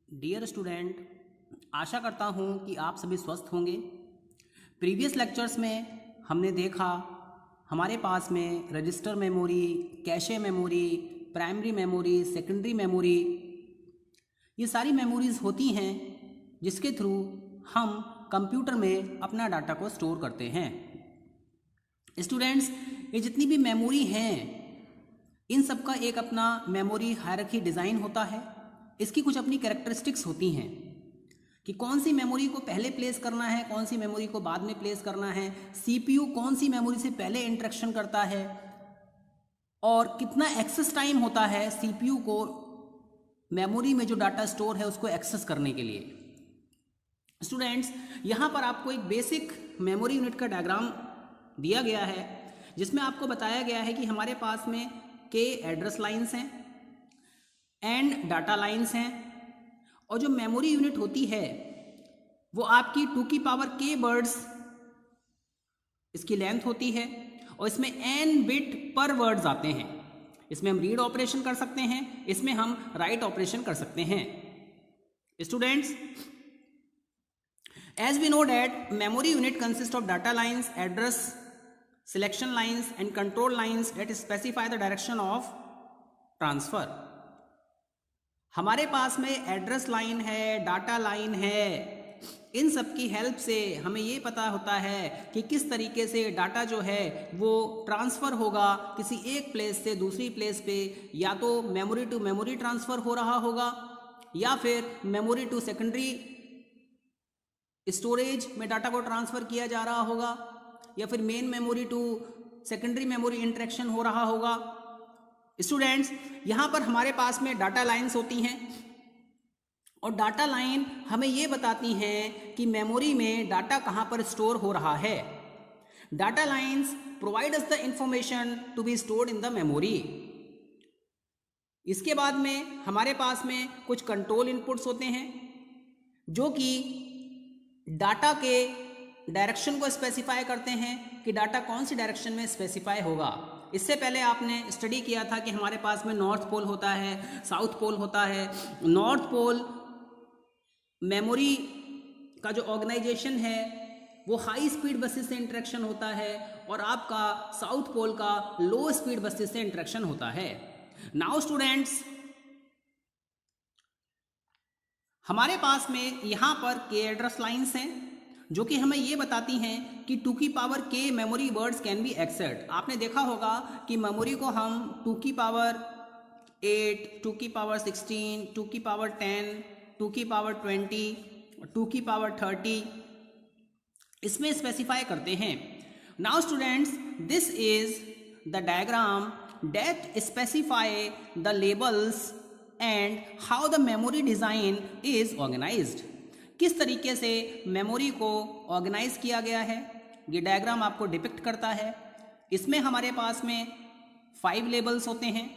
Dear student, आशा करता हूँ कि आप सभी स्वस्थ होंगे। प्रीवियस लेक्चर्स में हमने देखा हमारे पास में register memory, cache memory, primary memory, secondary memory, ये सारी मेमोरीज़ होती हैं जिसके थ्रू हम कंप्यूटर में अपना डाटा को स्टोर करते हैं। स्टूडेंट्स, ये जितनी भी मेमोरी हैं इन सब का एक अपना मेमोरी हायरार्की डिज़ाइन होता है। इसकी कुछ अपनी कैरेक्टरिस्टिक्स होती हैं कि कौन सी मेमोरी को पहले प्लेस करना है, कौन सी मेमोरी को बाद में प्लेस करना है, सीपीयू कौन सी मेमोरी से पहले इंटरेक्शन करता है और कितना एक्सेस टाइम होता है सीपीयू को मेमोरी में जो डाटा स्टोर है उसको एक्सेस करने के लिए। स्टूडेंट्स, यहाँ पर आपको एक बेसिक मेमोरी यूनिट का डायग्राम दिया गया है जिसमें आपको बताया गया है कि हमारे पास में के एड्रेस लाइंस हैं एंड डाटा लाइंस हैं और जो मेमोरी यूनिट होती है वो आपकी 2 की पावर k वर्ड्स इसकी लेंथ होती है और इसमें n बिट पर वर्ड्स आते हैं। इसमें हम रीड ऑपरेशन कर सकते हैं, इसमें हम राइट ऑपरेशन कर सकते हैं। Students, as we know that memory unit consists of data lines, address, selection lines and control lines that specify the direction of transfer। हमारे पास में एड्रेस लाइन है, डाटा लाइन है, इन सब की हेल्प से हमें ये पता होता है कि किस तरीके से डाटा जो है वो ट्रांसफ़र होगा किसी एक प्लेस से दूसरी प्लेस पे, या तो मेमोरी टू मेमोरी ट्रांसफ़र हो रहा होगा या फिर मेमोरी टू सेकेंडरी स्टोरेज में डाटा को ट्रांसफ़र किया जा रहा होगा या फिर main memory to secondary memory interaction हो रहा होगा। स्टूडेंट्स, यहाँ पर हमारे पास में डाटा लाइंस होती हैं और डाटा लाइन हमें ये बताती हैं कि मेमोरी में डाटा कहाँ पर स्टोर हो रहा है। Data lines provide us the information to be stored in the memory. इसके बाद में हमारे पास में कुछ कंट्रोल इनपुट्स होते हैं जो कि डाटा के डायरेक्शन को स्पेसिफाई करते हैं कि डाटा कौन सी डायरेक्शन में स्पेसिफाई होगा। इससे पहले आपने स्टडी किया था कि हमारे पास में नॉर्थ पोल होता है, साउथ पोल होता है। नॉर्थ पोल मेमोरी का जो ऑर्गेनाइजेशन है वो हाई स्पीड बसेस से इंटरेक्शन होता है और आपका साउथ पोल का लो स्पीड बसेस से इंटरेक्शन होता है। नाउ स्टूडेंट्स, हमारे पास में यहाँ पर के एड्रेस लाइंस हैं जो कि हमें ये बताती हैं कि 2 की power k memory words can be accessed. आपने देखा होगा कि मेमोरी को हम 2 की पावर 8, 2 की पावर 16, 2 की पावर 10, 2 की पावर 20, 2 की पावर 30 इसमें स्पेसिफाई करते हैं। Now students, this is the diagram that specify the labels and how the memory design is organised. किस तरीके से मेमोरी को ऑर्गेनाइज किया गया है ये डायग्राम आपको डिपिक्ट करता है। इसमें हमारे पास में 5 लेबल्स होते हैं,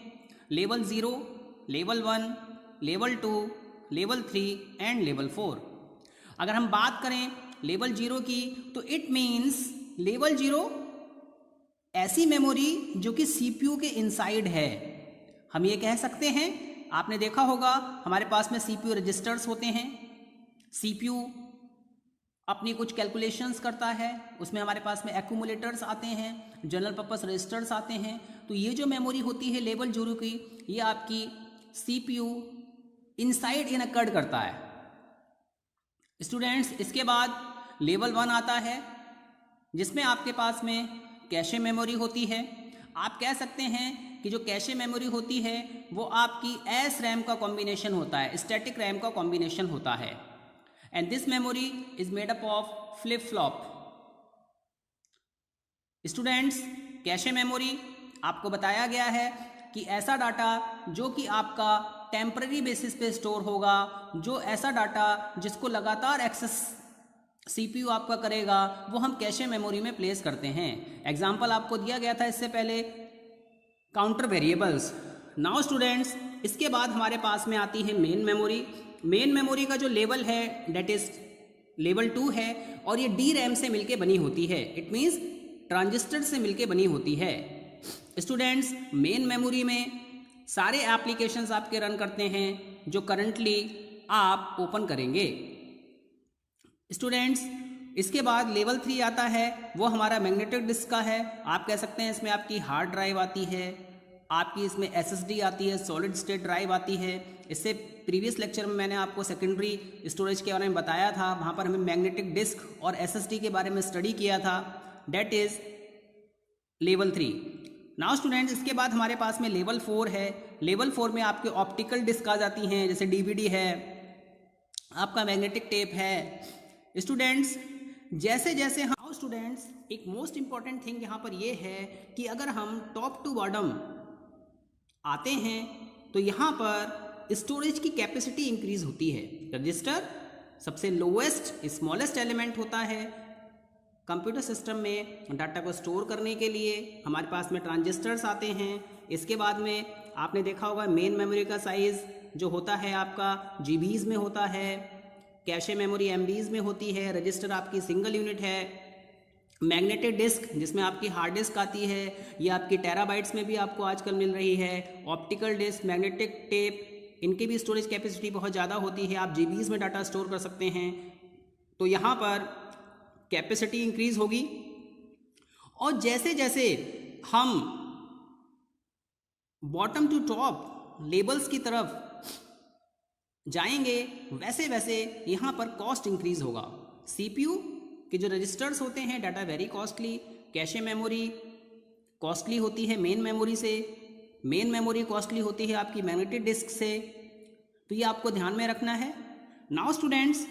level 0, level 1, level 2, level 3 and level 4। अगर हम बात करें लेवल 0 की तो इट मीन्स लेवल 0 ऐसी मेमोरी जो कि सीपीयू के इनसाइड है। हम ये कह सकते हैं, आपने देखा होगा हमारे पास में सीपीयू रजिस्टर्स होते हैं। सीपीयू अपनी कुछ कैलकुलेशंस करता है, उसमें हमारे पास में एक्यूमुलेटर्स आते हैं, जनरल पर्पस रजिस्टर्स आते हैं। तो ये जो मेमोरी होती है लेवल 0 की, ये आपकी सीपीयू इनसाइड इन अकर्ड करता है। स्टूडेंट्स, इसके बाद लेवल 1 आता है जिसमें आपके पास में कैशे मेमोरी होती है। आप कह सकते हैं कि जो कैशे मेमोरी होती है वो आपकी एस रैम का कॉम्बिनेशन होता है, स्टैटिक रैम का कॉम्बिनेशन होता है। And this memory is made up of flip flop. Students, cache memory आपको बताया गया है कि ऐसा डाटा जो कि आपका टेम्पररी बेसिस पे स्टोर होगा, जो ऐसा डाटा जिसको लगातार एक्सेस सीपीयू आपका करेगा, वो हम कैशे मेमोरी में प्लेस करते हैं। एग्जाम्पल आपको दिया गया था इससे पहले, काउंटर वेरिएबल्स। नाउ स्टूडेंट्स, इसके बाद हमारे पास में आती है मेन मेमोरी। मेन मेमोरी का जो लेवल है डेट इज लेवल 2 है और ये डी रैम से मिलके बनी होती है। इट मीन्स ट्रांजिस्टर से मिलके बनी होती है। स्टूडेंट्स, मेन मेमोरी में सारे एप्लीकेशंस आपके रन करते हैं जो करंटली आप ओपन करेंगे। स्टूडेंट्स, इसके बाद लेवल 3 आता है, वो हमारा मैग्नेटिक डिस्क का है। आप कह सकते हैं इसमें आपकी हार्ड ड्राइव आती है, आपकी इसमें SSD आती है, सॉलिड स्टेट ड्राइव आती है। इससे प्रीवियस लेक्चर में मैंने आपको सेकेंडरी स्टोरेज के बारे में बताया था, वहाँ पर हमें मैग्नेटिक डिस्क और SSD के बारे में स्टडी किया था। That is level 3। Now students, इसके बाद हमारे पास में लेवल 4 है। लेवल 4 में आपके ऑप्टिकल डिस्क आ जाती हैं, जैसे DVD है, आपका मैग्नेटिक टेप है। स्टूडेंट्स, जैसे जैसे हम स्टूडेंट्स एक मोस्ट इंपॉर्टेंट थिंग यहाँ पर ये है कि अगर हम टॉप टू बॉटम आते हैं तो यहाँ पर स्टोरेज की कैपेसिटी इंक्रीज होती है। रजिस्टर सबसे लोएस्ट स्मॉलेस्ट एलिमेंट होता है कंप्यूटर सिस्टम में डाटा को स्टोर करने के लिए। हमारे पास में ट्रांजिस्टर्स आते हैं। इसके बाद में आपने देखा होगा मेन मेमोरी का साइज़ जो होता है आपका GBs में होता है, कैशे मेमोरी MBs में होती है, रजिस्टर आपकी सिंगल यूनिट है। मैग्नेटिक डिस्क जिसमें आपकी हार्ड डिस्क आती है, ये आपकी टेराबाइट्स में भी आपको आजकल मिल रही है। ऑप्टिकल डिस्क, मैग्नेटिक टेप, इनकी भी स्टोरेज कैपेसिटी बहुत ज़्यादा होती है, आप GBs में डाटा स्टोर कर सकते हैं। तो यहाँ पर कैपेसिटी इंक्रीज होगी और जैसे जैसे हम बॉटम टू टॉप लेबल्स की तरफ जाएंगे वैसे वैसे यहाँ पर कॉस्ट इंक्रीज होगा। CPU के जो रजिस्टर्स होते हैं data very costly, cache memory costly होती है मेन मेमोरी से, मेन मेमोरी कॉस्टली होती है आपकी मैग्नेटिक डिस्क से। तो ये आपको ध्यान में रखना है। नाउ स्टूडेंट्स,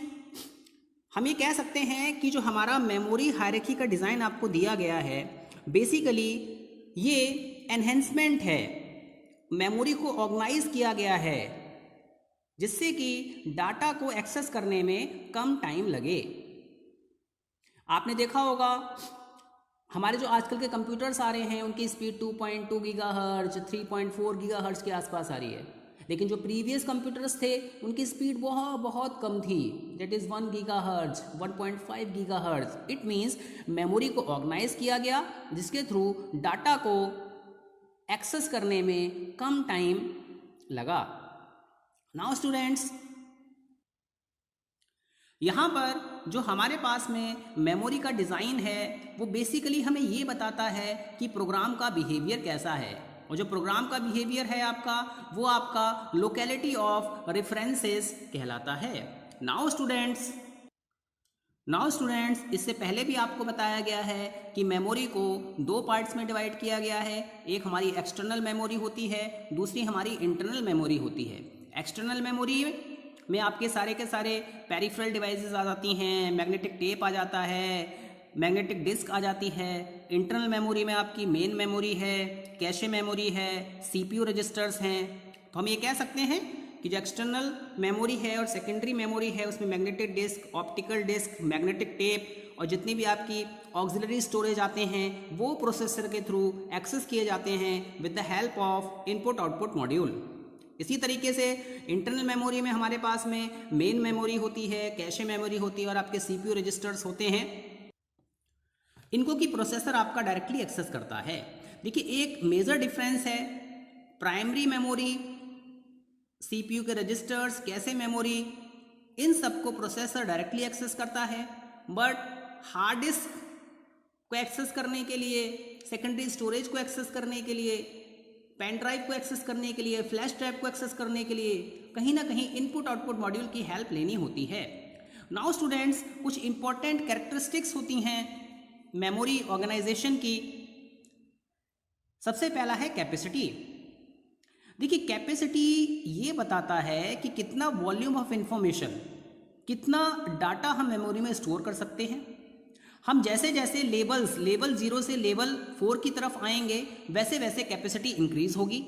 हम ये कह सकते हैं कि जो हमारा मेमोरी हायरार्की का डिज़ाइन आपको दिया गया है, बेसिकली ये एनहेंसमेंट है, मेमोरी को ऑर्गेनाइज किया गया है जिससे कि डाटा को एक्सेस करने में कम टाइम लगे। आपने देखा होगा हमारे जो आजकल के कंप्यूटर्स आ रहे हैं उनकी स्पीड 2.2 गीगाहर्ट्ज, 3.4 गीगाहर्ट्ज के आसपास आ रही है, लेकिन जो प्रीवियस कंप्यूटर्स थे उनकी स्पीड बहुत बहुत कम थी, that is 1 gigahertz, 1.5 gigahertz. It means memory को ऑर्गेनाइज किया गया जिसके थ्रू डाटा को एक्सेस करने में कम टाइम लगा। नाउ स्टूडेंट्स, यहाँ पर जो हमारे पास में मेमोरी का डिज़ाइन है वो बेसिकली हमें ये बताता है कि प्रोग्राम का बिहेवियर कैसा है, और जो प्रोग्राम का बिहेवियर है आपका वो आपका लोकेलिटी ऑफ रेफरेंसेस कहलाता है। नाउ स्टूडेंट्स, इससे पहले भी आपको बताया गया है कि मेमोरी को 2 पार्ट्स में डिवाइड किया गया है। एक हमारी एक्सटर्नल मेमोरी होती है, दूसरी हमारी इंटरनल मेमोरी होती है। एक्सटर्नल मेमोरी में आपके सारे के सारे पेरिफेरल डिवाइसेस आ जाती हैं, मैग्नेटिक टेप आ जाता है, मैग्नेटिक डिस्क आ जाती है। इंटरनल मेमोरी में आपकी मेन मेमोरी है, कैशे मेमोरी है, CPU रजिस्टर्स हैं। तो हम ये कह सकते हैं कि जो एक्सटर्नल मेमोरी है और सेकेंडरी मेमोरी है उसमें magnetic disk, optical disk, magnetic tape और जितनी भी आपकी ऑक्सिलरी स्टोरेज आते हैं वो प्रोसेसर के थ्रू एक्सेस किए जाते हैं with the help of input output module. इसी तरीके से इंटरनल मेमोरी में हमारे पास में मेन मेमोरी होती है, कैशे मेमोरी होती है और आपके CPU रजिस्टर्स होते हैं। इनको की प्रोसेसर आपका डायरेक्टली एक्सेस करता है। देखिए, एक मेजर डिफरेंस है, प्राइमरी मेमोरी, CPU के रजिस्टर्स, कैशे मेमोरी, इन सबको प्रोसेसर डायरेक्टली एक्सेस करता है, बट हार्ड डिस्क को एक्सेस करने के लिए, सेकेंडरी स्टोरेज को एक्सेस करने के लिए, पेन ड्राइव को एक्सेस करने के लिए, फ्लैश ड्राइव को एक्सेस करने के लिए कहीं ना कहीं इनपुट आउटपुट मॉड्यूल की हेल्प लेनी होती है। नाउ स्टूडेंट्स, कुछ इंपॉर्टेंट कैरेक्टरिस्टिक्स होती हैं मेमोरी ऑर्गेनाइजेशन की। सबसे पहला है कैपेसिटी। देखिए, कैपेसिटी ये बताता है कि कितना वॉल्यूम ऑफ इंफॉर्मेशन, कितना डाटा हम मेमोरी में स्टोर कर सकते हैं। हम जैसे जैसे लेवल 0 से लेवल 4 की तरफ आएंगे वैसे वैसे कैपेसिटी इंक्रीज होगी।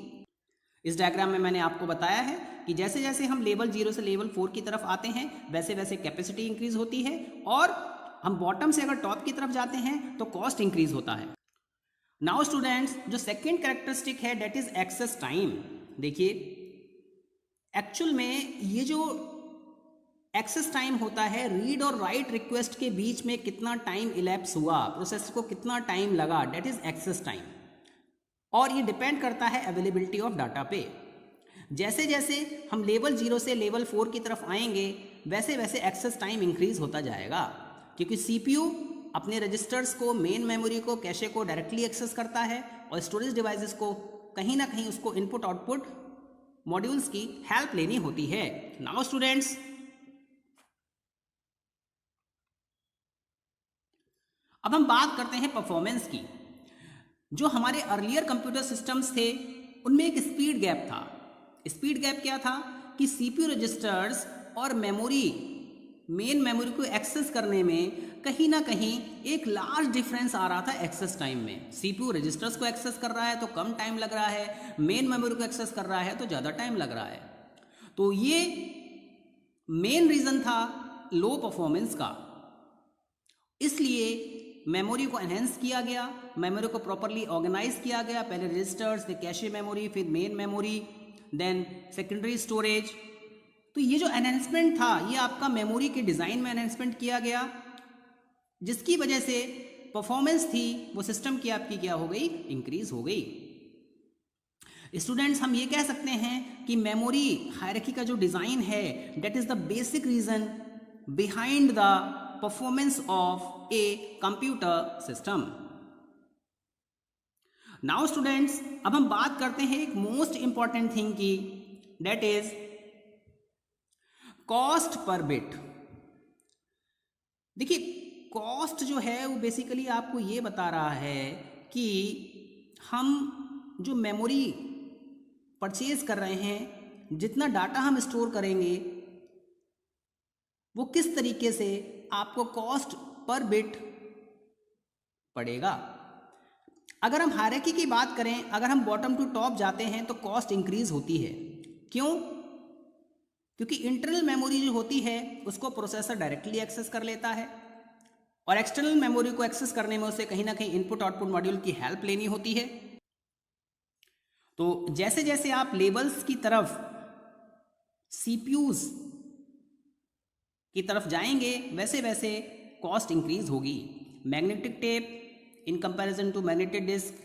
इस डायग्राम में मैंने आपको बताया है कि जैसे जैसे हम लेवल 0 से लेवल 4 की तरफ आते हैं वैसे वैसे कैपेसिटी इंक्रीज होती है, और हम बॉटम से अगर टॉप की तरफ जाते हैं तो कॉस्ट इंक्रीज होता है। नाउ स्टूडेंट्स, जो सेकेंड कैरेक्टरिस्टिक है डेट इज एक्सेस टाइम। देखिए, एक्चुअल में ये जो एक्सेस टाइम होता है, रीड और राइट रिक्वेस्ट के बीच में कितना टाइम इलैप्स हुआ, प्रोसेसर को कितना टाइम लगा, डेट इज एक्सेस टाइम, और ये डिपेंड करता है अवेलेबिलिटी ऑफ डाटा पे। जैसे जैसे हम लेवल 0 से लेवल 4 की तरफ आएंगे वैसे वैसे एक्सेस टाइम इंक्रीज होता जाएगा, क्योंकि सीपीयू अपने रजिस्टर्स को, मेन मेमोरी को, कैशे को डायरेक्टली एक्सेस करता है और स्टोरेज डिवाइसेस को कहीं ना कहीं उसको इनपुट आउटपुट मॉड्यूल्स की हेल्प लेनी होती है। नाउ स्टूडेंट्स, अब हम बात करते हैं परफॉर्मेंस की। जो हमारे अर्लियर कंप्यूटर सिस्टम्स थे उनमें एक स्पीड गैप था। स्पीड गैप क्या था कि सीपीयू रजिस्टर्स और मेमोरी, मेन मेमोरी को एक्सेस करने में कहीं ना कहीं एक लार्ज डिफरेंस आ रहा था एक्सेस टाइम में। सीपीयू रजिस्टर्स को एक्सेस कर रहा है तो कम टाइम लग रहा है, मेन मेमोरी को एक्सेस कर रहा है तो ज़्यादा टाइम लग रहा है। तो ये मेन रीज़न था लो परफॉर्मेंस का। इसलिए मेमोरी को एनहेंस किया गया, मेमोरी को प्रॉपरली ऑर्गेनाइज किया गया। पहले रजिस्टर्स, फिर कैशे मेमोरी, फिर main memory, then secondary storage. तो ये जो एनहेंसमेंट था ये आपका मेमोरी के डिज़ाइन में एनहेंसमेंट किया गया, जिसकी वजह से परफॉर्मेंस थी वो सिस्टम की आपकी क्या हो गई, इंक्रीज हो गई। स्टूडेंट्स, हम ये कह सकते हैं कि मेमोरी हायरार्की का जो डिज़ाइन है that is the basic reason behind the performance of a computer system. Now students, अब हम बात करते हैं एक मोस्ट इंपॉर्टेंट थिंग की, that is cost per bit. देखिए, कॉस्ट जो है वो बेसिकली आपको ये बता रहा है कि हम जो मेमोरी परचेज कर रहे हैं, जितना डाटा हम स्टोर करेंगे वो किस तरीके से आपको कॉस्ट पर बिट पड़ेगा। अगर हम हायरार्की की बात करें, अगर हम बॉटम टू टॉप जाते हैं तो कॉस्ट इंक्रीज होती है। क्यों? क्योंकि इंटरनल मेमोरी जो होती है उसको प्रोसेसर डायरेक्टली एक्सेस कर लेता है और एक्सटर्नल मेमोरी को एक्सेस करने में उसे कहीं ना कहीं इनपुट आउटपुट मॉड्यूल की हेल्प लेनी होती है। तो जैसे जैसे आप लेवल्स की तरफ, सीपीयूज की तरफ जाएंगे वैसे वैसे कॉस्ट इंक्रीज होगी। Magnetic tape in comparison to magnetic disk,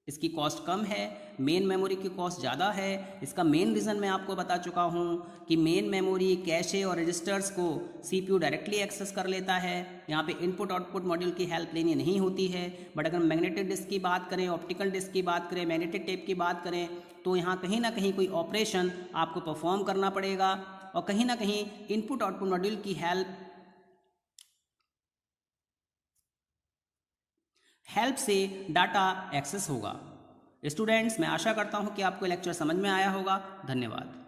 इसकी कॉस्ट कम है, मेन मेमोरी की कॉस्ट ज़्यादा है। इसका मेन रीज़न मैं आपको बता चुका हूँ कि मेन मेमोरी, कैशे और रजिस्टर्स को सीपीयू डायरेक्टली एक्सेस कर लेता है, यहाँ पे इनपुट आउटपुट मॉड्यूल की हेल्प लेनी नहीं होती है। बट अगर मैग्नेटिक डिस्क की बात करें, ऑप्टिकल डिस्क की बात करें, मैग्नेटिक टेप की बात करें, तो यहाँ कहीं ना कहीं कोई ऑपरेशन आपको परफॉर्म करना पड़ेगा और कहीं ना कहीं इनपुट आउटपुट मॉड्यूल की हेल्प से डाटा एक्सेस होगा। स्टूडेंट्स, मैं आशा करता हूं कि आपको लेक्चर समझ में आया होगा। धन्यवाद।